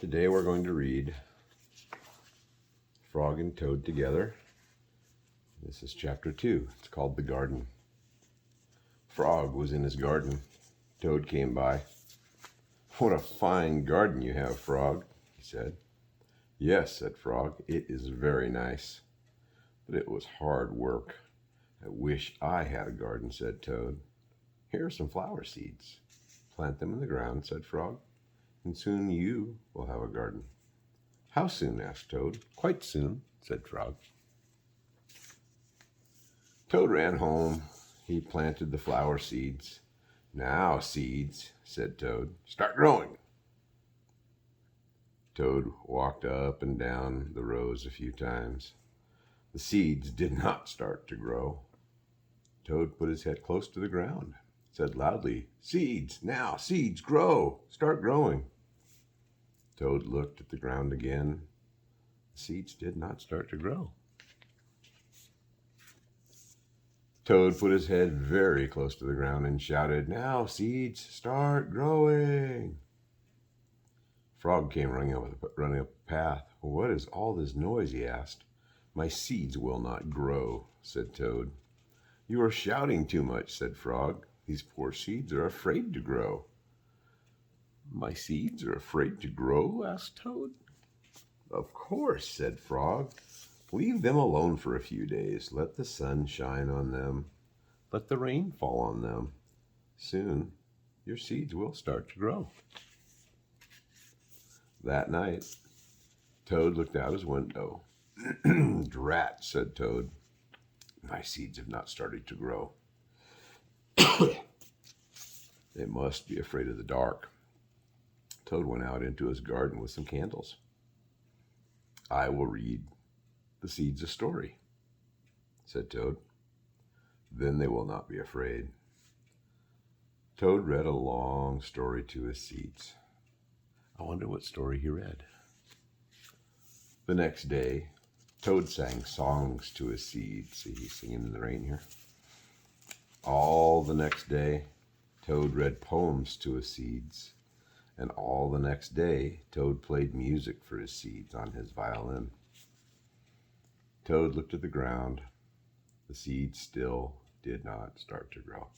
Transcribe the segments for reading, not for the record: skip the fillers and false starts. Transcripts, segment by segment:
Today we're going to read Frog and Toad Together. This is chapter 2. It's called The Garden. Frog was in his garden. Toad came by. "What a fine garden you have, Frog," he said. "Yes," said Frog, "it is very nice, but it was hard work. I wish I had a garden," said Toad. "Here are some flower seeds. Plant them in the ground," said Frog, "and soon you will have a garden." "How soon?" asked Toad. "Quite soon," said Frog. Toad ran home. He planted the flower seeds. "Now, seeds," said Toad, "start growing." Toad walked up and down the rows a few times. The seeds did not start to grow. Toad put his head close to the ground, said loudly, "Seeds, now, seeds, grow, start growing." Toad looked at the ground again. The seeds did not start to grow. Toad put his head very close to the ground and shouted, "Now, seeds, start growing." Frog came running up the path. "What is all this noise?" he asked. "My seeds will not grow," said Toad. "You are shouting too much," said Frog. "These poor seeds are afraid to grow." "My seeds are afraid to grow?" asked Toad. "Of course," said Frog. "Leave them alone for a few days. Let the sun shine on them. Let the rain fall on them. Soon your seeds will start to grow." That night, Toad looked out his window. "Drat," said Toad. "My seeds have not started to grow. They must be afraid of the dark." Toad went out into his garden with some candles. "I will read the seeds a story," said Toad. "Then they will not be afraid." Toad read a long story to his seeds. I wonder what story he read. The next day, Toad sang songs to his seeds. See, he's singing in the rain here. All the next day, Toad read poems to his seeds. And all the next day, Toad played music for his seeds on his violin. Toad looked at the ground. The seeds still did not start to grow.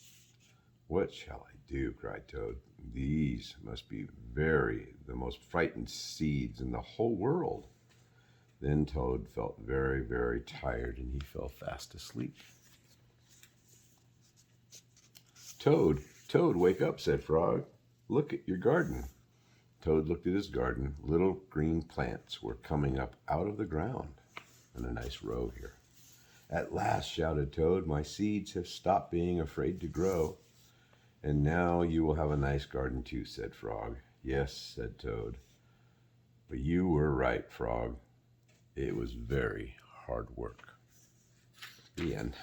"What shall I do?" cried Toad. "These must be the most frightened seeds in the whole world." Then Toad felt very, very tired, and he fell fast asleep. "Toad, Toad, wake up," said Frog. "Look at your garden." Toad looked at his garden. Little green plants were coming up out of the ground in a nice row here. "At last," shouted Toad, "my seeds have stopped being afraid to grow." "And now you will have a nice garden too," said Frog. "Yes," said Toad. "But you were right, Frog. It was very hard work." The end.